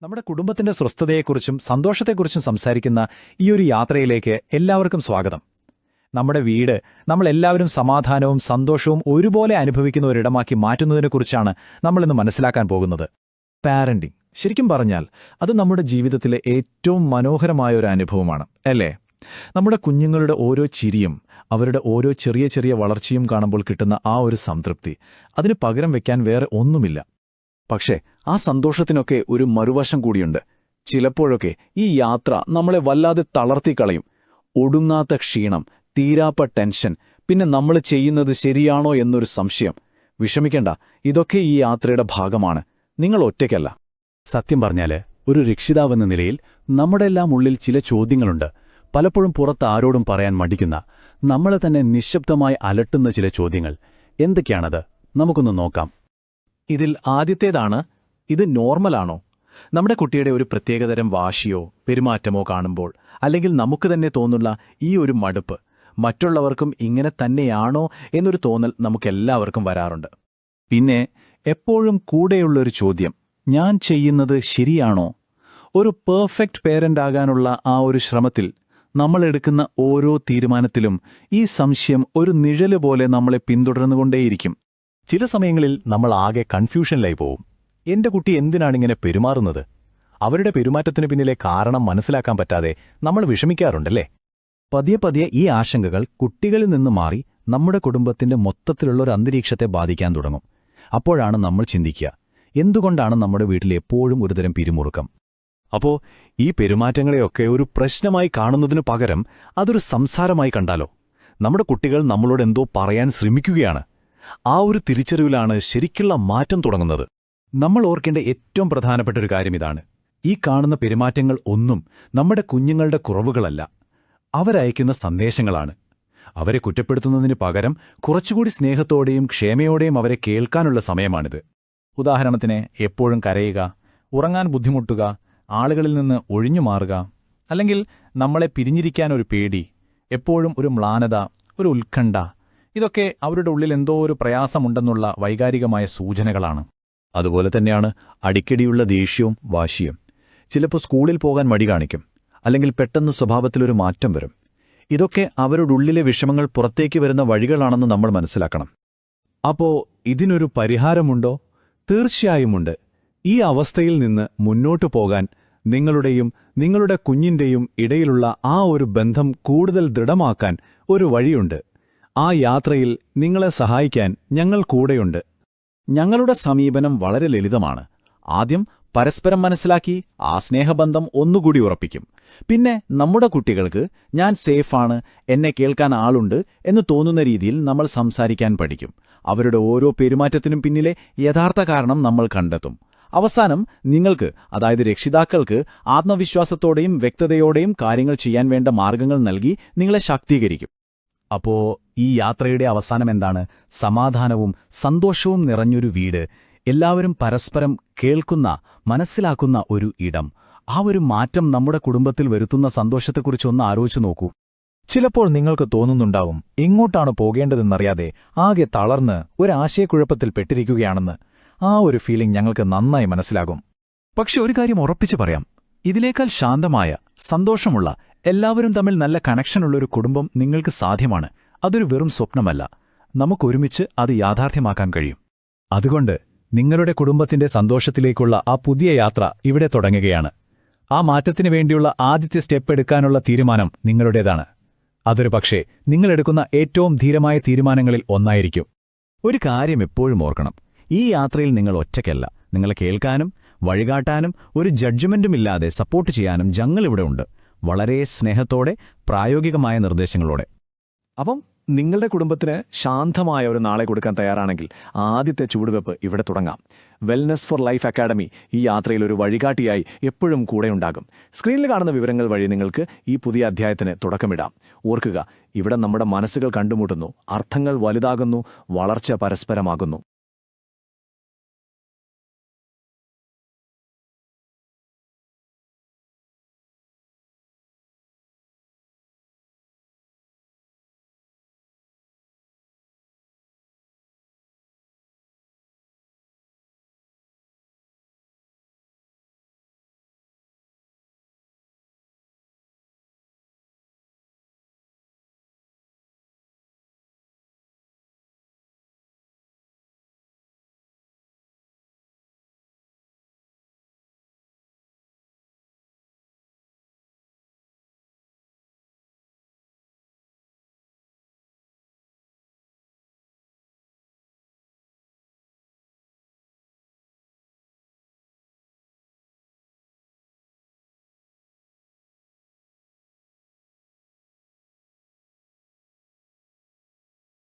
നമ്മുടെ കുടുംബത്തിന്റെ സ്വസ്ഥതയെക്കുറിച്ചും സന്തോഷത്തെക്കുറിച്ചും സംസാരിക്കുന്ന ഈ ഒരു യാത്രയിലേക്ക് എല്ലാവർക്കും സ്വാഗതം. നമ്മുടെ വീട് നമ്മളെല്ലാവരും സമാധാനവും സന്തോഷവും ഒരുപോലെ അനുഭവിക്കുന്ന ഒരിടമാക്കി മാറ്റുന്നതിനെക്കുറിച്ചാണ് നമ്മളിന്ന് മനസ്സിലാക്കാൻ പോകുന്നത്. പാരന്റിംഗ് ശരിക്കും പറഞ്ഞാൽ അത് നമ്മുടെ ജീവിതത്തിലെ ഏറ്റവും മനോഹരമായ ഒരു അനുഭവമാണ്, അല്ലേ? നമ്മുടെ കുഞ്ഞുങ്ങളുടെ ഓരോ ചിരിയും അവരുടെ ഓരോ ചെറിയ ചെറിയ വളർച്ചയും കാണുമ്പോൾ കിട്ടുന്ന ആ ഒരു സംതൃപ്തി അതിന് പകരം വയ്ക്കാൻ വേറെ ഒന്നുമില്ല. പക്ഷേ ആ സന്തോഷത്തിനൊക്കെ ഒരു മറുവശം കൂടിയുണ്ട്. ചിലപ്പോഴൊക്കെ ഈ യാത്ര നമ്മളെ വല്ലാതെ തളർത്തിക്കളയും. ഒടുങ്ങാത്ത ക്ഷീണം, തീരാപ്പ ടെൻഷൻ, പിന്നെ നമ്മൾ ചെയ്യുന്നത് ശരിയാണോ എന്നൊരു സംശയം. വിഷമിക്കേണ്ട, ഇതൊക്കെ ഈ യാത്രയുടെ ഭാഗമാണ്. നിങ്ങൾ ഒറ്റയ്ക്കല്ല. സത്യം പറഞ്ഞാല് ഒരു രക്ഷിതാവെന്ന നിലയിൽ നമ്മുടെ എല്ലാം ഉള്ളിൽ ചില ചോദ്യങ്ങളുണ്ട്. പലപ്പോഴും പുറത്ത് ആരോടും പറയാൻ മടിക്കുന്ന, നമ്മളെ തന്നെ നിശബ്ദമായി അലട്ടുന്ന ചില ചോദ്യങ്ങൾ. എന്തൊക്കെയാണത്? നമുക്കൊന്ന് നോക്കാം. ഇതിൽ ആദ്യത്തേതാണ്, ഇത് നോർമലാണോ? നമ്മുടെ കുട്ടിയുടെ ഒരു പ്രത്യേകതരം വാശിയോ പെരുമാറ്റമോ കാണുമ്പോൾ, അല്ലെങ്കിൽ നമുക്ക് തന്നെ തോന്നുന്ന ഈ ഒരു മടുപ്പ്, മറ്റുള്ളവർക്കും ഇങ്ങനെ തന്നെയാണോ എന്നൊരു തോന്നൽ നമുക്കെല്ലാവർക്കും വരാറുണ്ട്. പിന്നെ എപ്പോഴും കൂടെയുള്ളൊരു ചോദ്യം, ഞാൻ ചെയ്യുന്നത് ശരിയാണോ? ഒരു പെർഫെക്റ്റ് പേരന്റ് ആകാനുള്ള ആ ഒരു ശ്രമത്തിൽ നമ്മളെടുക്കുന്ന ഓരോ തീരുമാനത്തിലും ഈ സംശയം ഒരു നിഴല് പോലെ നമ്മളെ പിന്തുടർന്നുകൊണ്ടേയിരിക്കും. ചില സമയങ്ങളിൽ നമ്മൾ ആകെ കൺഫ്യൂഷനിലായി പോവും. എന്റെ കുട്ടി എന്തിനാണിങ്ങനെ പെരുമാറുന്നത്? അവരുടെ പെരുമാറ്റത്തിന് പിന്നിലെ കാരണം മനസ്സിലാക്കാൻ പറ്റാതെ നമ്മൾ വിഷമിക്കാറുണ്ടല്ലേ? പതിയെ പതിയെ ഈ ആശങ്കകൾ കുട്ടികളിൽ നിന്ന് മാറി നമ്മുടെ കുടുംബത്തിന്റെ മൊത്തത്തിലുള്ള ഒരു അന്തരീക്ഷത്തെ ബാധിക്കാൻ തുടങ്ങും. അപ്പോഴാണ് നമ്മൾ ചിന്തിക്കുക, എന്തുകൊണ്ടാണ് നമ്മുടെ വീട്ടിൽ എപ്പോഴും ഒരുതരം പിരിമുറുക്കം? അപ്പോ ഈ പെരുമാറ്റങ്ങളെയൊക്കെ ഒരു പ്രശ്നമായി കാണുന്നതിനു പകരം അതൊരു സംസാരമായി കണ്ടാലോ? നമ്മുടെ കുട്ടികൾ നമ്മളോട് എന്തോ പറയാൻ ശ്രമിക്കുകയാണ്. ആ ഒരു തിരിച്ചറിവിലാണ് ശരിക്കുള്ള മാറ്റം തുടങ്ങുന്നത്. നമ്മൾ ഓർക്കേണ്ട ഏറ്റവും പ്രധാനപ്പെട്ട ഒരു കാര്യം ഇതാണ്. ഈ കാണുന്ന പെരുമാറ്റങ്ങൾ ഒന്നും നമ്മുടെ കുഞ്ഞുങ്ങളുടെ കുറവുകളല്ല, അവരയക്കുന്ന സന്ദേശങ്ങളാണ്. അവരെ കുറ്റപ്പെടുത്തുന്നതിന് പകരം കുറച്ചുകൂടി സ്നേഹത്തോടെയും ക്ഷമയോടെയും അവരെ കേൾക്കാനുള്ള സമയമാണിത്. ഉദാഹരണത്തിന്, എപ്പോഴും കരയുക, ഉറങ്ങാൻ ബുദ്ധിമുട്ടുക, ആളുകളിൽ നിന്ന് ഒഴിഞ്ഞു മാറുക, അല്ലെങ്കിൽ നമ്മളെ പിരിഞ്ഞിരിക്കാനൊരു പേടി, എപ്പോഴും ഒരു മ്ലാനത, ഒരു ഉത്കണ്ഠ, ഇതൊക്കെ അവരുടെ ഉള്ളിൽ എന്തോ ഒരു പ്രയാസമുണ്ടെന്നുള്ള വൈകാരികമായ സൂചനകളാണ്. അതുപോലെ തന്നെയാണ് അടിക്കടിയുള്ള ദേഷ്യവും വാശിയും. ചിലപ്പോൾ സ്കൂളിൽ പോകാൻ മടി കാണിക്കും, അല്ലെങ്കിൽ പെട്ടെന്ന് സ്വഭാവത്തിലൊരു മാറ്റം വരും. ഇതൊക്കെ അവരുടെ ഉള്ളിലെ വിഷമങ്ങൾ പുറത്തേക്ക് വരുന്ന വഴികളാണെന്ന് നമ്മൾ മനസ്സിലാക്കണം. അപ്പോ ഇതിനൊരു പരിഹാരമുണ്ടോ? തീർച്ചയായുമുണ്ട്. ഈ അവസ്ഥയിൽ നിന്ന് മുന്നോട്ടു പോകാൻ നിങ്ങളുടെയും നിങ്ങളുടെ കുഞ്ഞിന്റെയും ഇടയിലുള്ള ആ ഒരു ബന്ധം കൂടുതൽ ദൃഢമാക്കാൻ ഒരു വഴിയുണ്ട്. ആ യാത്രയിൽ നിങ്ങളെ സഹായിക്കാൻ ഞങ്ങൾ കൂടെയുണ്ട്. ഞങ്ങളുടെ സമീപനം വളരെ ലളിതമാണ്. ആദ്യം പരസ്പരം മനസ്സിലാക്കി ആ സ്നേഹബന്ധം ഒന്നുകൂടി ഉറപ്പിക്കും. പിന്നെ നമ്മുടെ കുട്ടികൾക്ക് ഞാൻ സേഫാണ്, എന്നെ കേൾക്കാൻ ആളുണ്ട് എന്ന് തോന്നുന്ന രീതിയിൽ നമ്മൾ സംസാരിക്കാൻ പഠിക്കും. അവരുടെ ഓരോ പെരുമാറ്റത്തിനും പിന്നിലെ യഥാർത്ഥ കാരണം നമ്മൾ കണ്ടെത്തും. അവസാനം നിങ്ങൾക്ക്, അതായത് രക്ഷിതാക്കൾക്ക്, ആത്മവിശ്വാസത്തോടെയും വ്യക്തതയോടെയും കാര്യങ്ങൾ ചെയ്യാൻ വേണ്ട മാർഗങ്ങൾ നൽകി നിങ്ങളെ ശാക്തീകരിക്കും. അപ്പോ ഈ യാത്രയുടെ അവസാനം എന്താണ്? സമാധാനവും സന്തോഷവും നിറഞ്ഞൊരു വീട്, എല്ലാവരും പരസ്പരം കേൾക്കുന്ന, മനസ്സിലാക്കുന്ന ഒരു ഇടം. ആ ഒരു മാറ്റം നമ്മുടെ കുടുംബത്തിൽ വരുത്തുന്ന സന്തോഷത്തെക്കുറിച്ചൊന്ന് ആലോചിച്ചു നോക്കൂ. ചിലപ്പോൾ നിങ്ങൾക്ക് തോന്നുന്നുണ്ടാവും, എങ്ങോട്ടാണ് പോകേണ്ടതെന്നറിയാതെ ആകെ തളർന്ന് ഒരാശയക്കുഴപ്പത്തിൽ പെട്ടിരിക്കുകയാണെന്ന്. ആ ഒരു ഫീലിംഗ് ഞങ്ങൾക്ക് നന്നായി മനസ്സിലാകും. പക്ഷെ ഒരു കാര്യം ഉറപ്പിച്ചു പറയാം, ഇതിനേക്കാൾ ശാന്തമായ, സന്തോഷമുള്ള, എല്ലാവരും തമ്മിൽ നല്ല കണക്ഷനുള്ളൊരു കുടുംബം നിങ്ങൾക്ക് സാധ്യമാണ്. അതൊരു വെറും സ്വപ്നമല്ല. നമുക്കൊരുമിച്ച് അത് യാഥാർത്ഥ്യമാക്കാൻ കഴിയും. അതുകൊണ്ട് നിങ്ങളുടെ കുടുംബത്തിന്റെ സന്തോഷത്തിലേക്കുള്ള ആ പുതിയ യാത്ര ഇവിടെ തുടങ്ങുകയാണ്. ആ മാറ്റത്തിനു വേണ്ടിയുള്ള ആദ്യത്തെ സ്റ്റെപ്പ് എടുക്കാനുള്ള തീരുമാനം നിങ്ങളുടേതാണ്. അതൊരു പക്ഷേ നിങ്ങളെടുക്കുന്ന ഏറ്റവും ധീരമായ തീരുമാനങ്ങളിൽ ഒന്നായിരിക്കും. ഒരു കാര്യം എപ്പോഴും ഓർക്കണം, ഈ യാത്രയിൽ നിങ്ങൾ ഒറ്റയ്ക്കല്ല. നിങ്ങളെ കേൾക്കാനും വഴികാട്ടാനും ഒരു ജഡ്ജ്മെന്റുമില്ലാതെ സപ്പോർട്ട് ചെയ്യാനും ഞങ്ങളിവിടെ ഉണ്ട്, വളരെ സ്നേഹത്തോടെ, പ്രായോഗികമായ നിർദ്ദേശങ്ങളോടെ. അപ്പം നിങ്ങളുടെ കുടുംബത്തിന് ശാന്തമായ ഒരു നാളെ കൊടുക്കാൻ തയ്യാറാണെങ്കിൽ ആദ്യത്തെ ചുവടുവെപ്പ് ഇവിടെ തുടങ്ങാം. വെൽനസ് ഫോർ ലൈഫ് അക്കാഡമി ഈ യാത്രയിൽ ഒരു വഴികാട്ടിയായി എപ്പോഴും കൂടെയുണ്ടാകും. സ്ക്രീനിൽ കാണുന്ന വിവരങ്ങൾ വഴി നിങ്ങൾക്ക് ഈ പുതിയ അധ്യായത്തിന് തുടക്കമിടാം. ഓർക്കുക, ഇവിടെ നമ്മുടെ മനസ്സുകൾ കണ്ടുമുട്ടുന്നു, അർത്ഥങ്ങൾ വലുതാകുന്നു, വളർച്ച പരസ്പരമാകുന്നു.